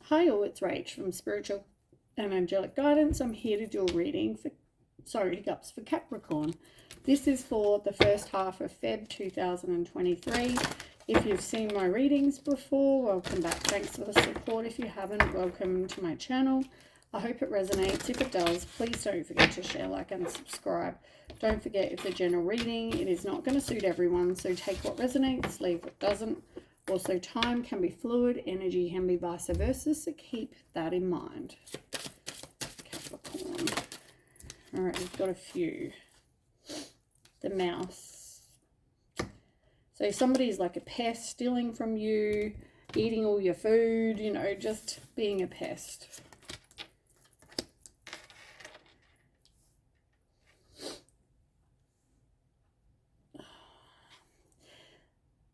Hi all, it's Rach from Spiritual and Angelic Guidance. I'm here to do a reading for, hiccups, for Capricorn. This is for the first half of Feb 2023. If you've seen my readings before, welcome back. Thanks for the support. If you haven't, welcome to my channel. I hope it resonates. If it does, please don't forget to share, like, and subscribe. Don't forget, it's a general reading. It is not going to suit everyone, so take what resonates, leave what doesn't. Also, time can be fluid, energy can be vice versa, so keep that in mind. Capricorn. All right, we've got a few. The mouse. So somebody's like a pest, stealing from you, eating all your food, you know, just being a pest.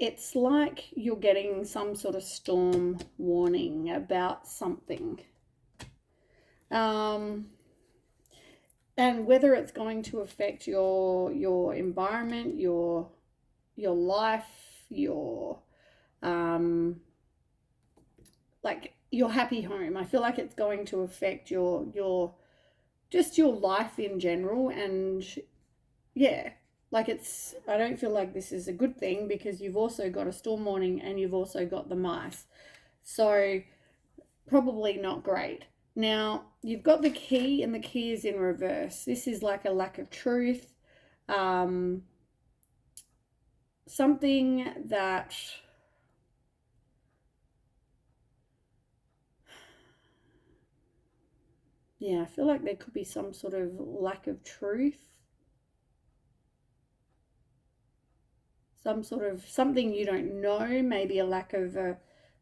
It's like you're getting some sort of storm warning about something. And whether it's going to affect your environment, your life, your like your happy home. I feel like it's going to affect your just your life in general. And yeah, like I don't feel like this is a good thing because you've also got a storm warning and you've also got the mice. So probably not great. Now, you've got the key and the key is in reverse. This is like a lack of truth. Something that I feel like there could be some sort of lack of truth. Some sort of something you don't know, maybe a lack of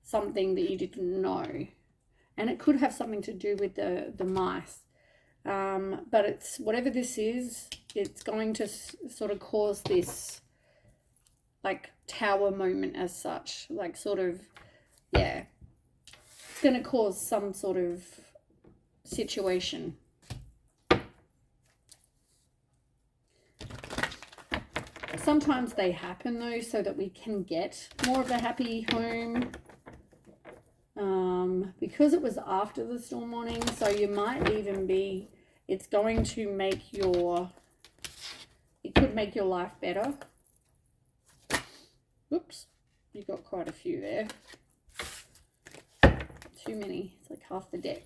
something that you didn't know. And it could have something to do with the mice. But it's whatever this is, it's going to sort of cause this like tower moment as such. Like sort of, yeah. It's going to cause some sort of situation. Sometimes they happen though so that we can get more of a happy home. Because it was after the storm warning, so you might even be, it's going to make it could make your life better. Oops, you got quite a few there. Too many, it's like half the deck.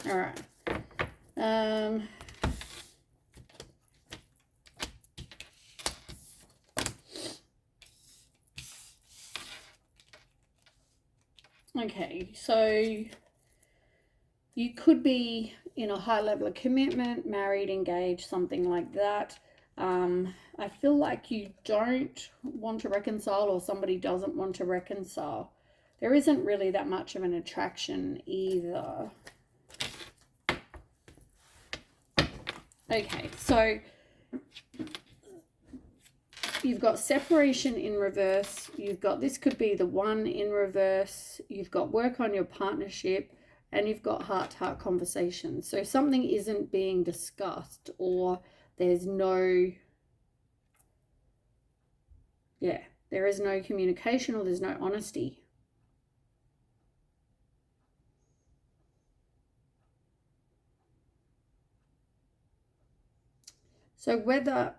All right. Okay, so you could be in a high level of commitment, married, engaged, something like that. I feel like you don't want to reconcile, or somebody doesn't want to reconcile. There isn't really that much of an attraction either. Okay, so you've got separation in reverse. You've got, this could be the one in reverse. You've got work on your partnership, and you've got heart-to-heart conversations. So something isn't being discussed, or there's no, there is no communication, or there's no honesty. So whether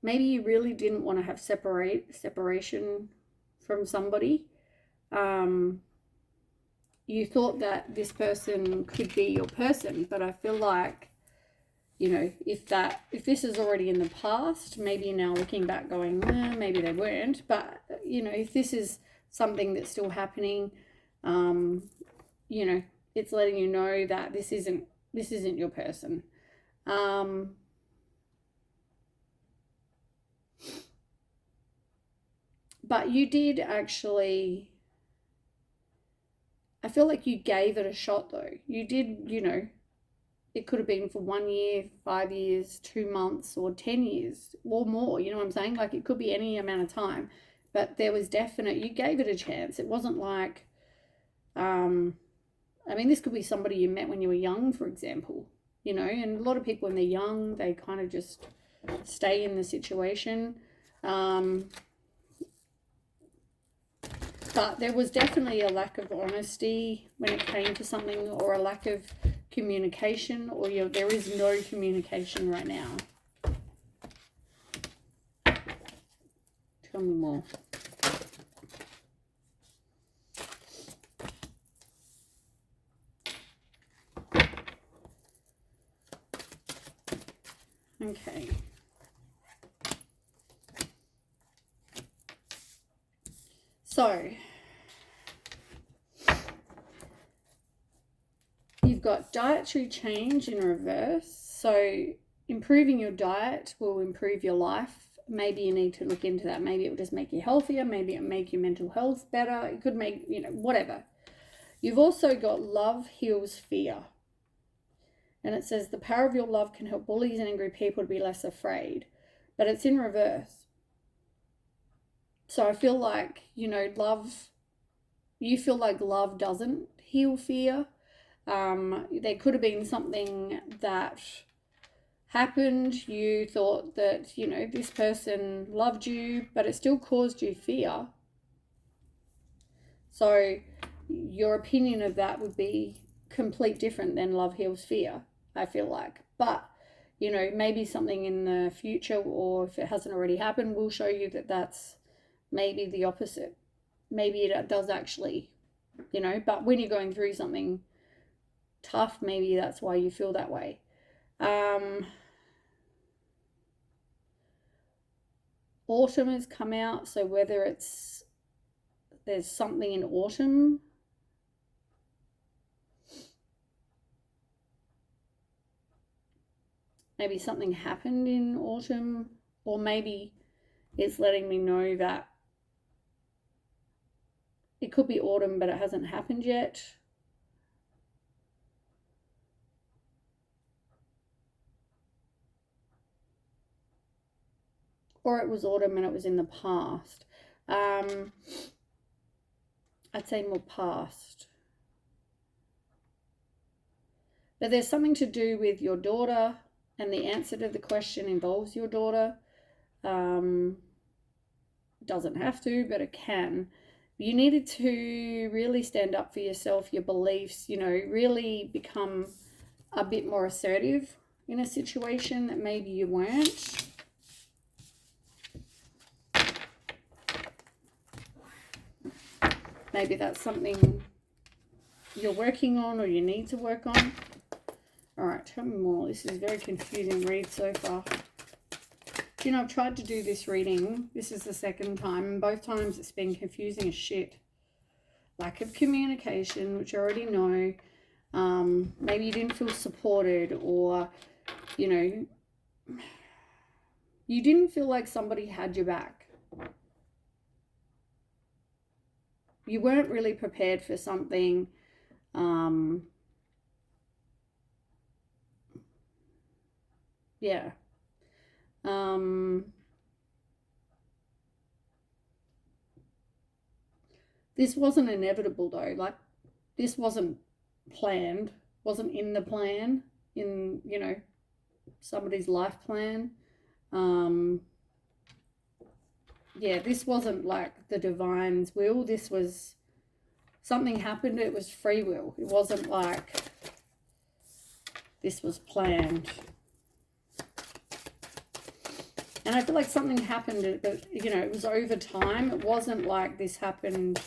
maybe you really didn't want to have separation from somebody. You thought that this person could be your person, but I feel like, you know, if this is already in the past, maybe you're now looking back going, maybe they weren't. But, you know, if this is something that's still happening, you know, it's letting you know that this isn't your person. But you did actually, I feel like you gave it a shot though. You did, you know, it could have been for 1 year, 5 years, 2 months, or 10 years or more. You know what I'm saying? Like it could be any amount of time, but there was definite, you gave it a chance. It wasn't like, I mean, this could be somebody you met when you were young, for example, you know, and a lot of people when they're young, they kind of just stay in the situation. But there was definitely a lack of honesty when it came to something, or a lack of communication, or there is no communication right now. Tell me more. Okay. So, you've got dietary change in reverse. So, improving your diet will improve your life. Maybe you need to look into that. Maybe it will just make you healthier. Maybe it will make your mental health better. It could make, whatever. You've also got love heals fear. And it says the power of your love can help bullies and angry people to be less afraid. But it's in reverse. So I feel like, you feel like love doesn't heal fear. There could have been something that happened. You thought that, this person loved you, but it still caused you fear. So your opinion of that would be complete different than love heals fear, I feel like. But, maybe something in the future, or if it hasn't already happened, will show you that that's maybe the opposite. Maybe it does actually, but when you're going through something tough, maybe that's why you feel that way. Autumn has come out, so whether there's something in autumn, maybe something happened in autumn, or maybe it's letting me know that it could be autumn, but it hasn't happened yet. Or it was autumn and it was in the past. I'd say more past. But there's something to do with your daughter, and the answer to the question involves your daughter. Doesn't have to, but it can. You needed to really stand up for yourself, your beliefs, really become a bit more assertive in a situation that maybe you weren't. Maybe that's something you're working on, or you need to work on. All right, tell me more. This is a very confusing read so far. I've tried to do this reading. This is the second time, and both times it's been confusing as shit. Lack of communication, which I already know. Maybe you didn't feel supported, or, you didn't feel like somebody had your back. You weren't really prepared for something. Yeah. This wasn't inevitable though. Like, this wasn't planned, wasn't in the plan, in, somebody's life plan. Yeah, this wasn't like the divine's will. This was something happened. It was free will. It wasn't like this was planned. And I feel like something happened, but, it was over time. It wasn't like this happened,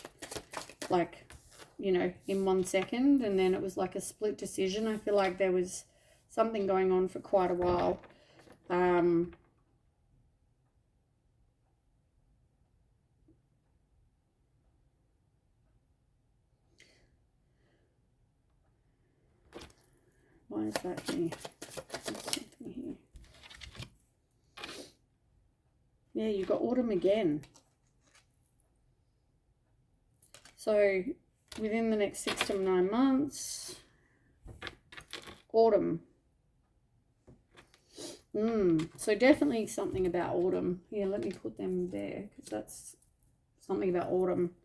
like, in 1 second, and then it was like a split decision. I feel like there was something going on for quite a while. Why is that here? Yeah, you got autumn again. So within the next 6 to 9 months, autumn. So definitely something about autumn. Yeah, let me put them there, because that's something about autumn.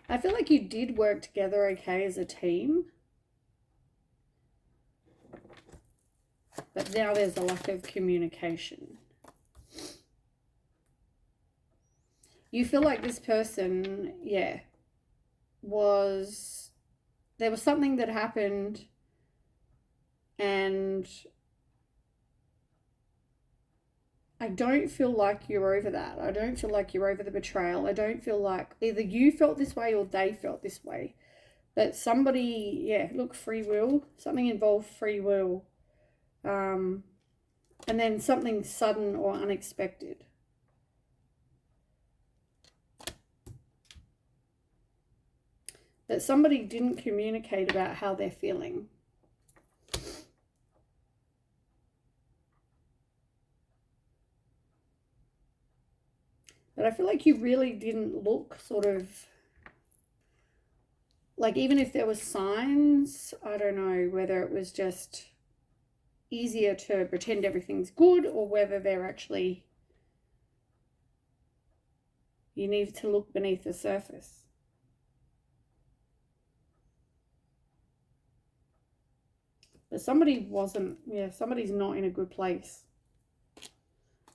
I feel like you did work together okay as a team. But now there's a lack of communication. You feel like this person, yeah, there was something that happened, and I don't feel like you're over that. I don't feel like you're over the betrayal. I don't feel like either you felt this way or they felt this way. But somebody, yeah, look, free will. Something involved free will. And then something sudden or unexpected. That somebody didn't communicate about how they're feeling. But I feel like you really didn't look sort of, like even if there was signs, I don't know whether it was just easier to pretend everything's good or whether they're actually, you need to look beneath the surface. But somebody wasn't, yeah, somebody's not in a good place.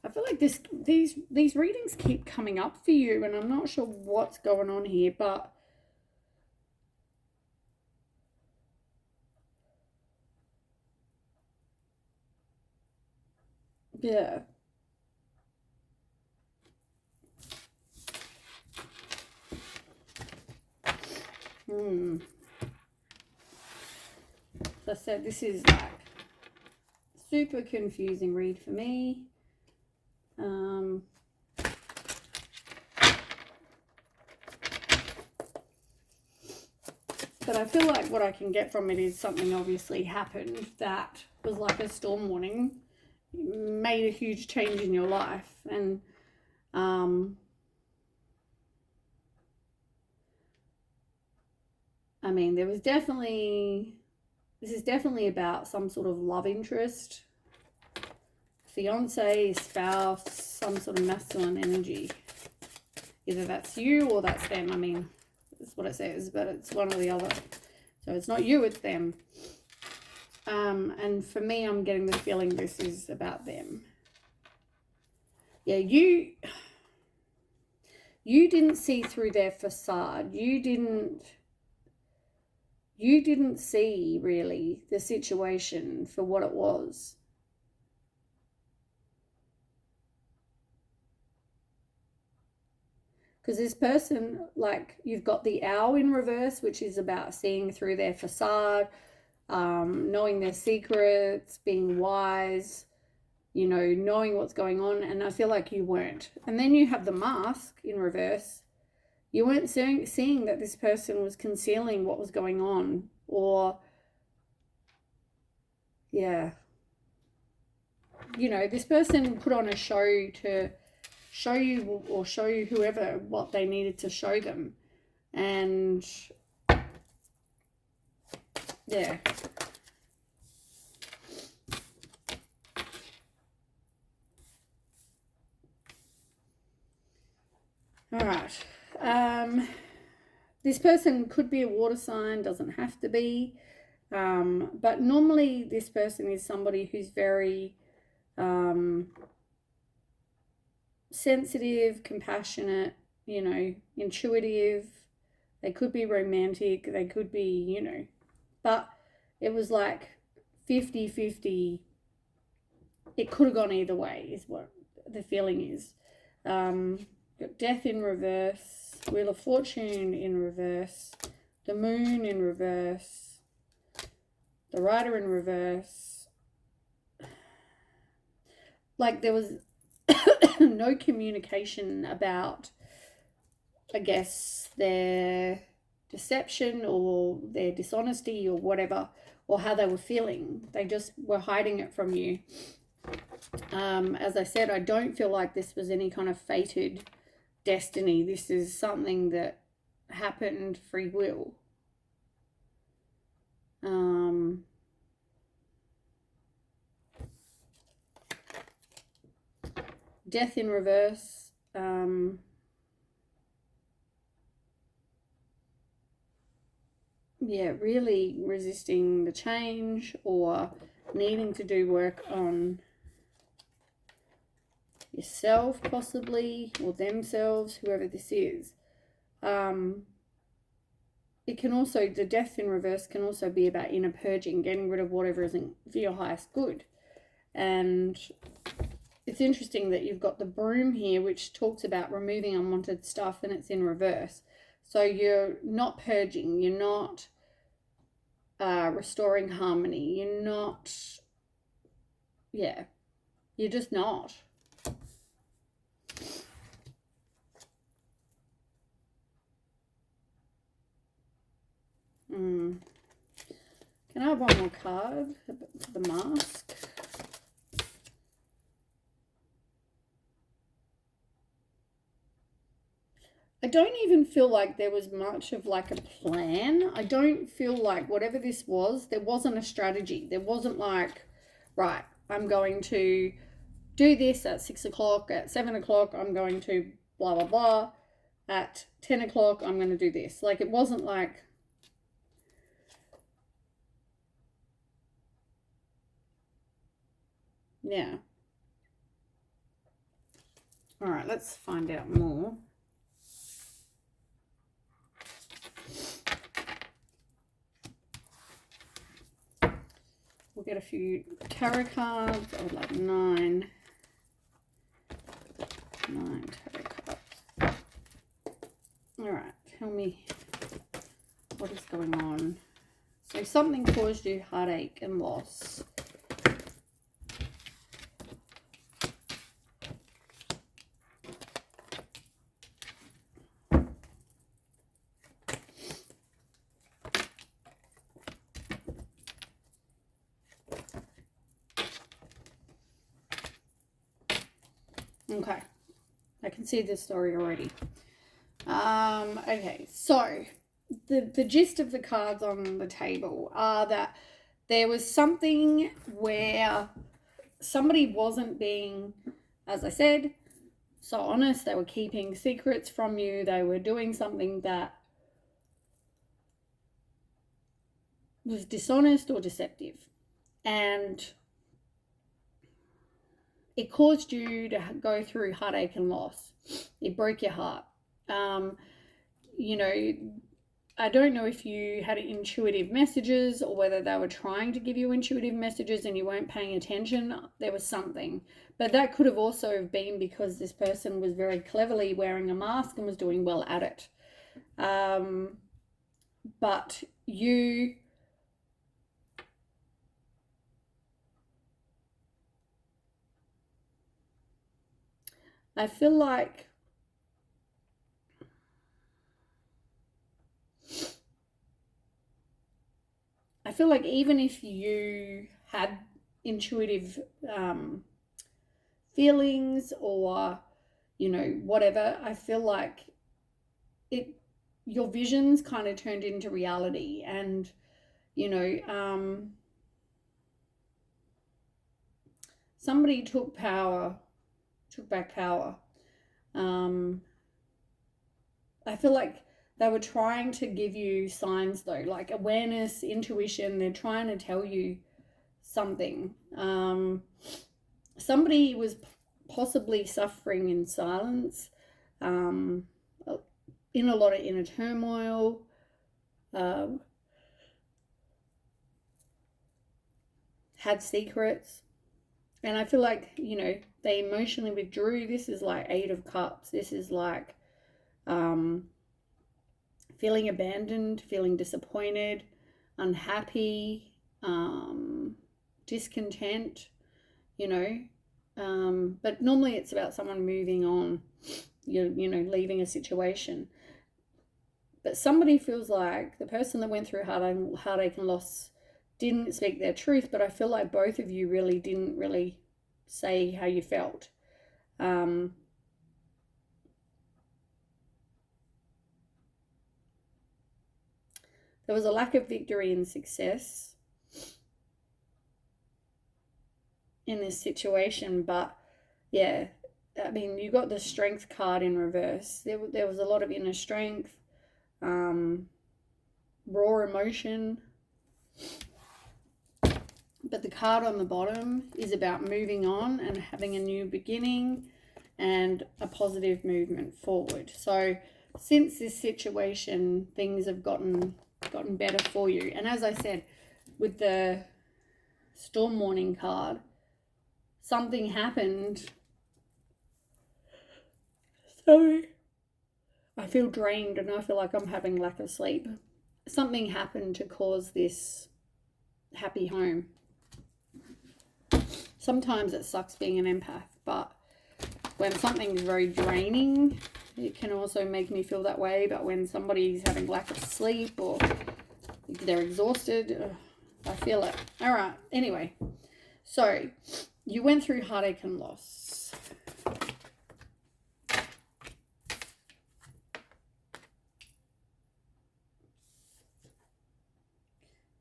I feel like these readings keep coming up for you, and I'm not sure what's going on here, but yeah. As I said, this is like super confusing read for me. But I feel like what I can get from it is something obviously happened that was like a storm warning, made a huge change in your life. And I mean, this is definitely about some sort of love interest, fiance, spouse, some sort of masculine energy. Either that's you or that's them. I mean, that's what it says, but it's one or the other. So it's not you, it's them. And for me, I'm getting the feeling this is about them. Yeah, you didn't see through their facade. You didn't see really the situation for what it was. Because this person, like, you've got the owl in reverse, which is about seeing through their facade, knowing their secrets, being wise, you know, knowing what's going on. And I feel like you weren't. And then you have the mask in reverse. You weren't seeing that this person was concealing what was going on, or, yeah, you know, this person put on a show to show you or show you whoever what they needed to show them. And yeah. All right. This person could be a water sign, doesn't have to be. But normally this person is somebody who's very sensitive, compassionate, you know, intuitive. They could be romantic. They could be, you know, but it was like 50-50. It could have gone either way is what the feeling is. Got Death in reverse, Wheel of Fortune in reverse, the Moon in reverse, the Rider in reverse. Like there was no communication about, I guess, their deception or their dishonesty or whatever, or how they were feeling. They just were hiding it from you. As I said, I don't feel like this was any kind of fated destiny. This is something that happened, free will. Death in reverse. Yeah, really resisting the change, or needing to do work on yourself, possibly, or themselves, whoever this is. It can also, the Death in reverse can also be about inner purging, getting rid of whatever isn't for your highest good. And it's interesting that you've got the Broom here, which talks about removing unwanted stuff, and it's in reverse. So you're not purging, you're not restoring harmony, you're not, yeah, you're just not. Can I have one more card for the mask? I don't even feel like there was much of like a plan. I don't feel like whatever this was, there wasn't a strategy. There wasn't like, right, I'm going to do this at 6 o'clock, at 7 o'clock, I'm going to blah, blah, blah. At 10 o'clock, I'm going to do this. Like, it wasn't like, yeah. All right, let's find out more. We'll get a few tarot cards. I would like 9 tarot cards. All right, tell me what is going on. So something caused you heartache and loss. Okay, I can see this story already. Okay, so the gist of the cards on the table are that there was something where somebody wasn't being, as I said, so honest. They were keeping secrets from you. They were doing something that was dishonest or deceptive. And it caused you to go through heartache and loss. It broke your heart. You know, I don't know if you had intuitive messages or whether they were trying to give you intuitive messages and you weren't paying attention. There was something. But that could have also been because this person was very cleverly wearing a mask and was doing well at it. But you... I feel like even if you had intuitive feelings or, you know, whatever, I feel like your visions kind of turned into reality. And, you know, somebody took back power. I feel like they were trying to give you signs though, like awareness, intuition. They're trying to tell you something. Somebody was possibly suffering in silence, in a lot of inner turmoil. Had secrets. And I feel like, you know, they emotionally withdrew. This is like 8 of Cups. This is like feeling abandoned, feeling disappointed, unhappy, discontent, you know. But normally it's about someone moving on, you know, leaving a situation. But somebody feels like the person that went through heartache and loss didn't speak their truth, but I feel like both of you really didn't really say how you felt. There was a lack of victory and success in this situation, but yeah, I mean, you got the Strength card in reverse. There was a lot of inner strength, raw emotion, But the card on the bottom is about moving on and having a new beginning and a positive movement forward. So since this situation, things have gotten better for you. And as I said, with the storm warning card, something happened. Sorry. I feel drained and I feel like I'm having lack of sleep. Something happened to cause this happy home. Sometimes it sucks being an empath, but when something's very draining, it can also make me feel that way. But when somebody's having lack of sleep or they're exhausted, I feel it. All right. Anyway, so you went through heartache and loss.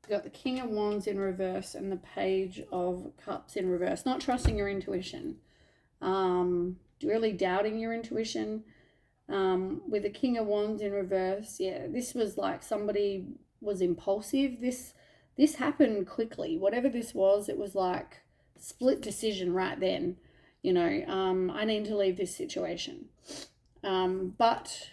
You got the King of Wands in reverse and the Page of Cups in reverse. Not trusting your intuition. Really doubting your intuition. With the King of Wands in reverse, yeah, this was like somebody was impulsive. This happened quickly. Whatever this was, it was like split decision right then. You know, I need to leave this situation. But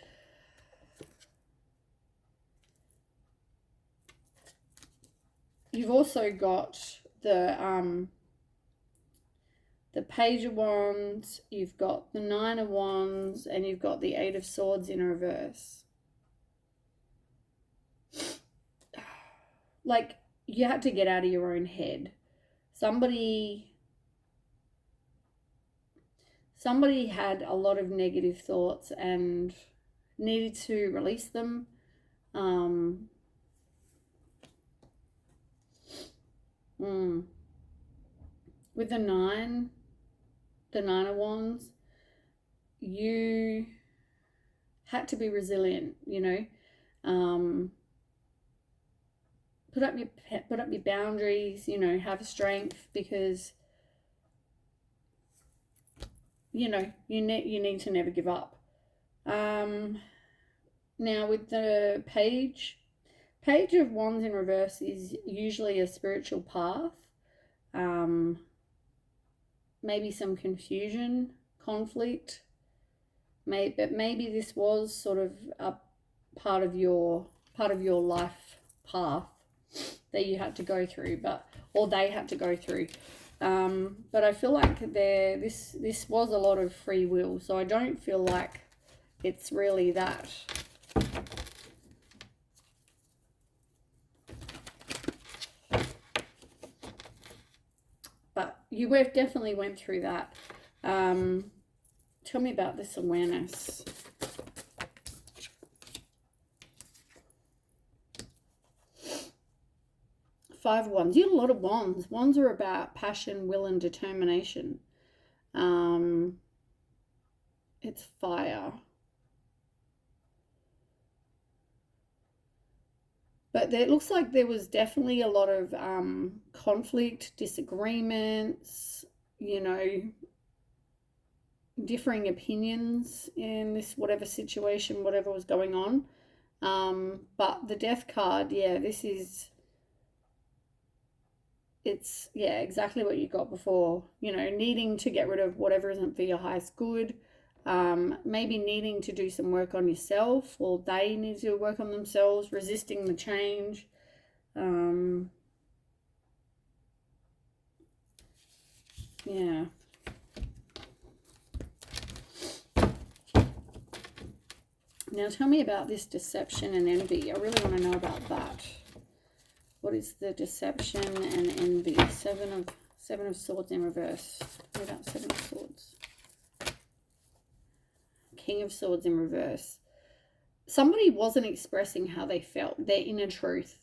you've also got the Page of Wands, you've got the Nine of Wands, and you've got the Eight of Swords in reverse. Like, you had to get out of your own head. Somebody had a lot of negative thoughts and needed to release them. With the Nine of Wands, you had to be resilient, you know. Put up your boundaries, you know, have strength, because you know you need to never give up. Now with the Page of Wands in reverse is usually a spiritual path. Maybe some confusion, conflict. But maybe this was sort of a part of your life path that you had to go through, or they had to go through. But I feel like this was a lot of free will, so I don't feel like it's really that. But you definitely went through that. Tell me about this awareness. Five of Wands. You had a lot of wands. Wands are about passion, will, and determination. It's fire. But it looks like there was definitely a lot of conflict, disagreements, you know, differing opinions in this whatever situation, whatever was going on. But the Death card, yeah, it's exactly what you got before. You know, needing to get rid of whatever isn't for your highest good. Maybe needing to do some work on yourself, or they need to work on themselves, resisting the change. Yeah. Now tell me about this deception and envy. I really want to know about that. What is the deception and envy? Seven of Swords in reverse. What about Seven of Swords? King of Swords in reverse. Somebody wasn't expressing how they felt, their inner truth.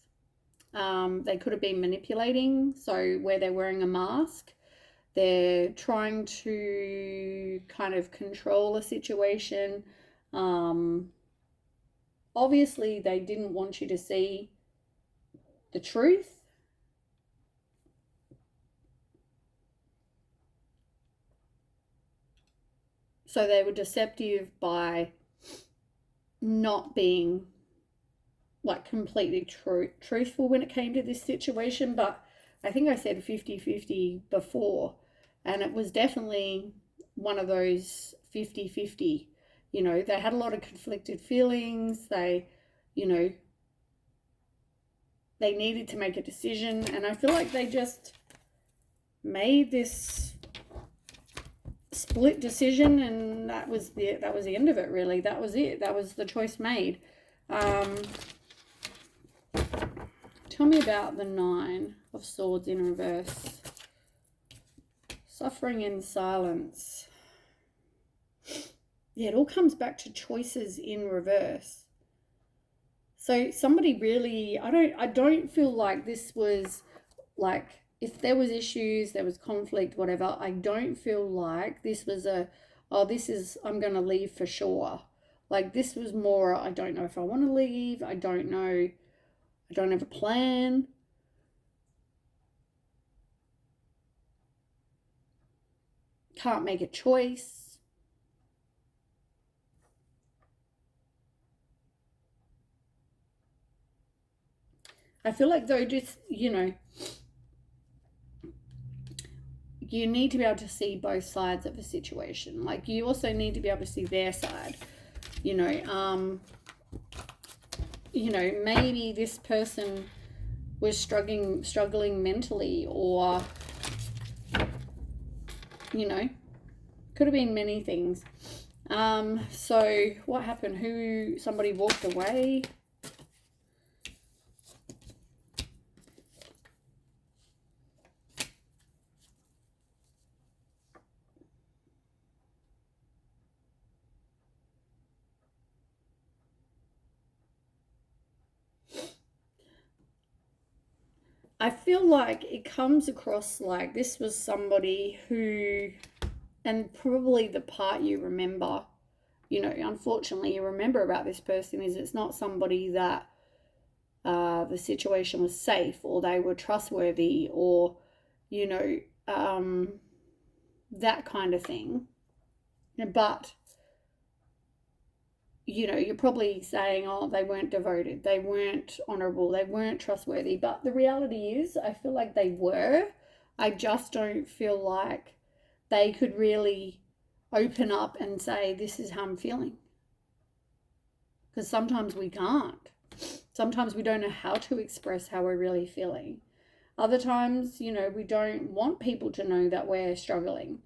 They could have been manipulating, so where they're wearing a mask, they're trying to kind of control a situation. Obviously, they didn't want you to see the truth. So they were deceptive by not being like completely truthful when it came to this situation. But I think I said 50-50 before, and it was definitely one of those 50-50. You know, they had a lot of conflicted feelings. They, you know, they needed to make a decision, and I feel like they just made this split decision, and that was the end of it, really. That was it. That was the choice made. Tell me about the Nine of Swords in reverse. Suffering in silence. Yeah, it all comes back to choices in reverse. So somebody really, I don't feel like this was like, if there was issues, there was conflict, whatever, I don't feel like this was I'm going to leave for sure. Like, this was more, I don't know if I want to leave. I don't know. I don't have a plan. Can't make a choice. I feel like, though, just, you know, you need to be able to see both sides of a situation. Like, you also need to be able to see their side. You know, maybe this person was struggling mentally, or, you know, could have been many things. So what happened? Somebody walked away. I feel like it comes across like this was somebody who, and probably the part you remember, you know, unfortunately you remember about this person, is it's not somebody that the situation was safe, or they were trustworthy, or, you know, that kind of thing. But, you know, you're probably saying, oh, they weren't devoted, they weren't honorable, they weren't trustworthy. But the reality is, I feel like they were. I just don't feel like they could really open up and say, this is how I'm feeling. Because sometimes we can't. Sometimes we don't know how to express how we're really feeling. Other times, you know, we don't want people to know that we're struggling.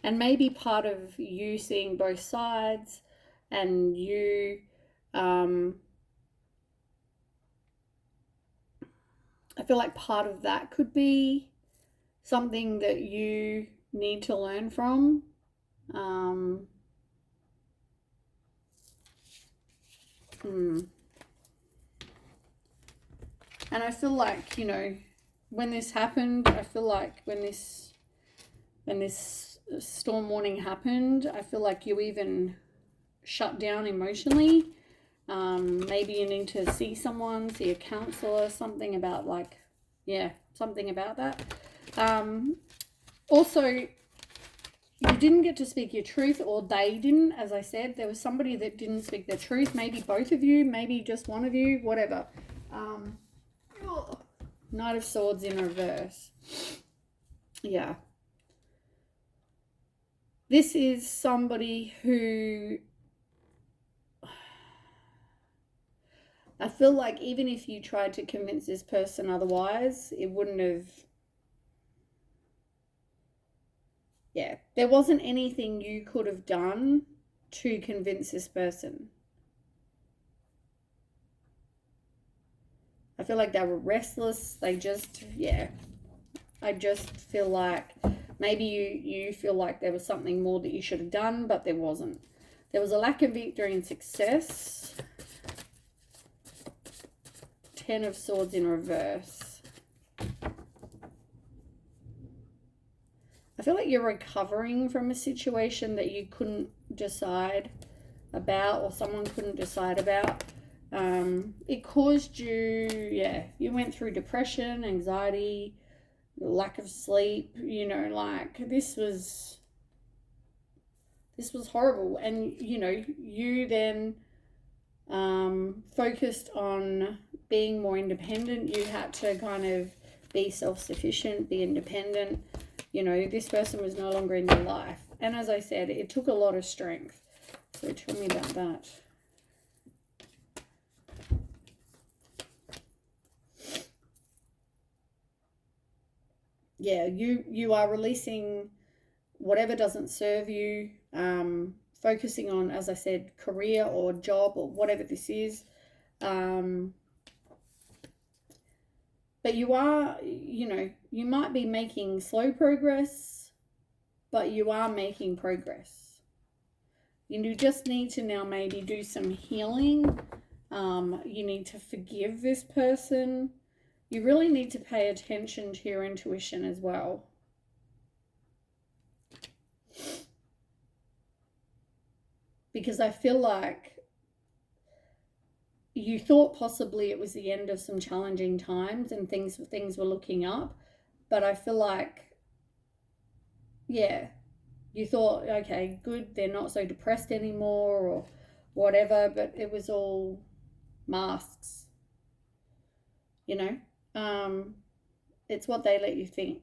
And maybe part of you seeing both sides, and you, I feel like part of that could be something that you need to learn from. And I feel like, you know, when this happened, I feel like when this storm warning happened, I feel like you even shut down emotionally. Maybe you need to see someone, see a counselor, something about like, yeah, something about that. Also, you didn't get to speak your truth, or they didn't. As I said, there was somebody that didn't speak their truth. Maybe both of you, maybe just one of you, whatever. Knight of Swords in reverse. Yeah. This is somebody who, I feel like even if you tried to convince this person otherwise, it wouldn't have, yeah, there wasn't anything you could have done to convince this person. I feel like they were restless. They just, yeah, I just feel like maybe you feel like there was something more that you should have done, but there wasn't. There was a lack of victory and success. 10 of Swords in reverse. I feel like you're recovering from a situation that you couldn't decide about, or someone couldn't decide about. It caused you, yeah, you went through depression, anxiety, lack of sleep, you know, like this was horrible. And, you know, you then focused on being more independent. You had to kind of be self-sufficient, be independent. You know, this person was no longer in your life. And as I said, it took a lot of strength. So tell me about that. Yeah, you are releasing whatever doesn't serve you, focusing on, as I said, career or job or whatever this is. But you are, you know, you might be making slow progress, but you are making progress. You just need to now maybe do some healing. You need to forgive this person. You really need to pay attention to your intuition as well. Because I feel like you thought possibly it was the end of some challenging times and things were looking up. But I feel like, yeah, you thought, okay, good, they're not so depressed anymore or whatever, but it was all masks, you know? It's what they let you think.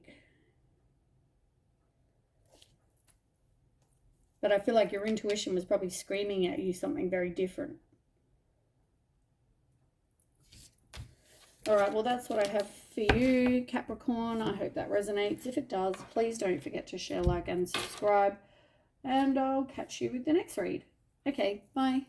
But I feel like your intuition was probably screaming at you something very different. All right, well, that's what I have for you, Capricorn. I hope that resonates. If it does, please don't forget to share, like, and subscribe. And I'll catch you with the next read. Okay, bye.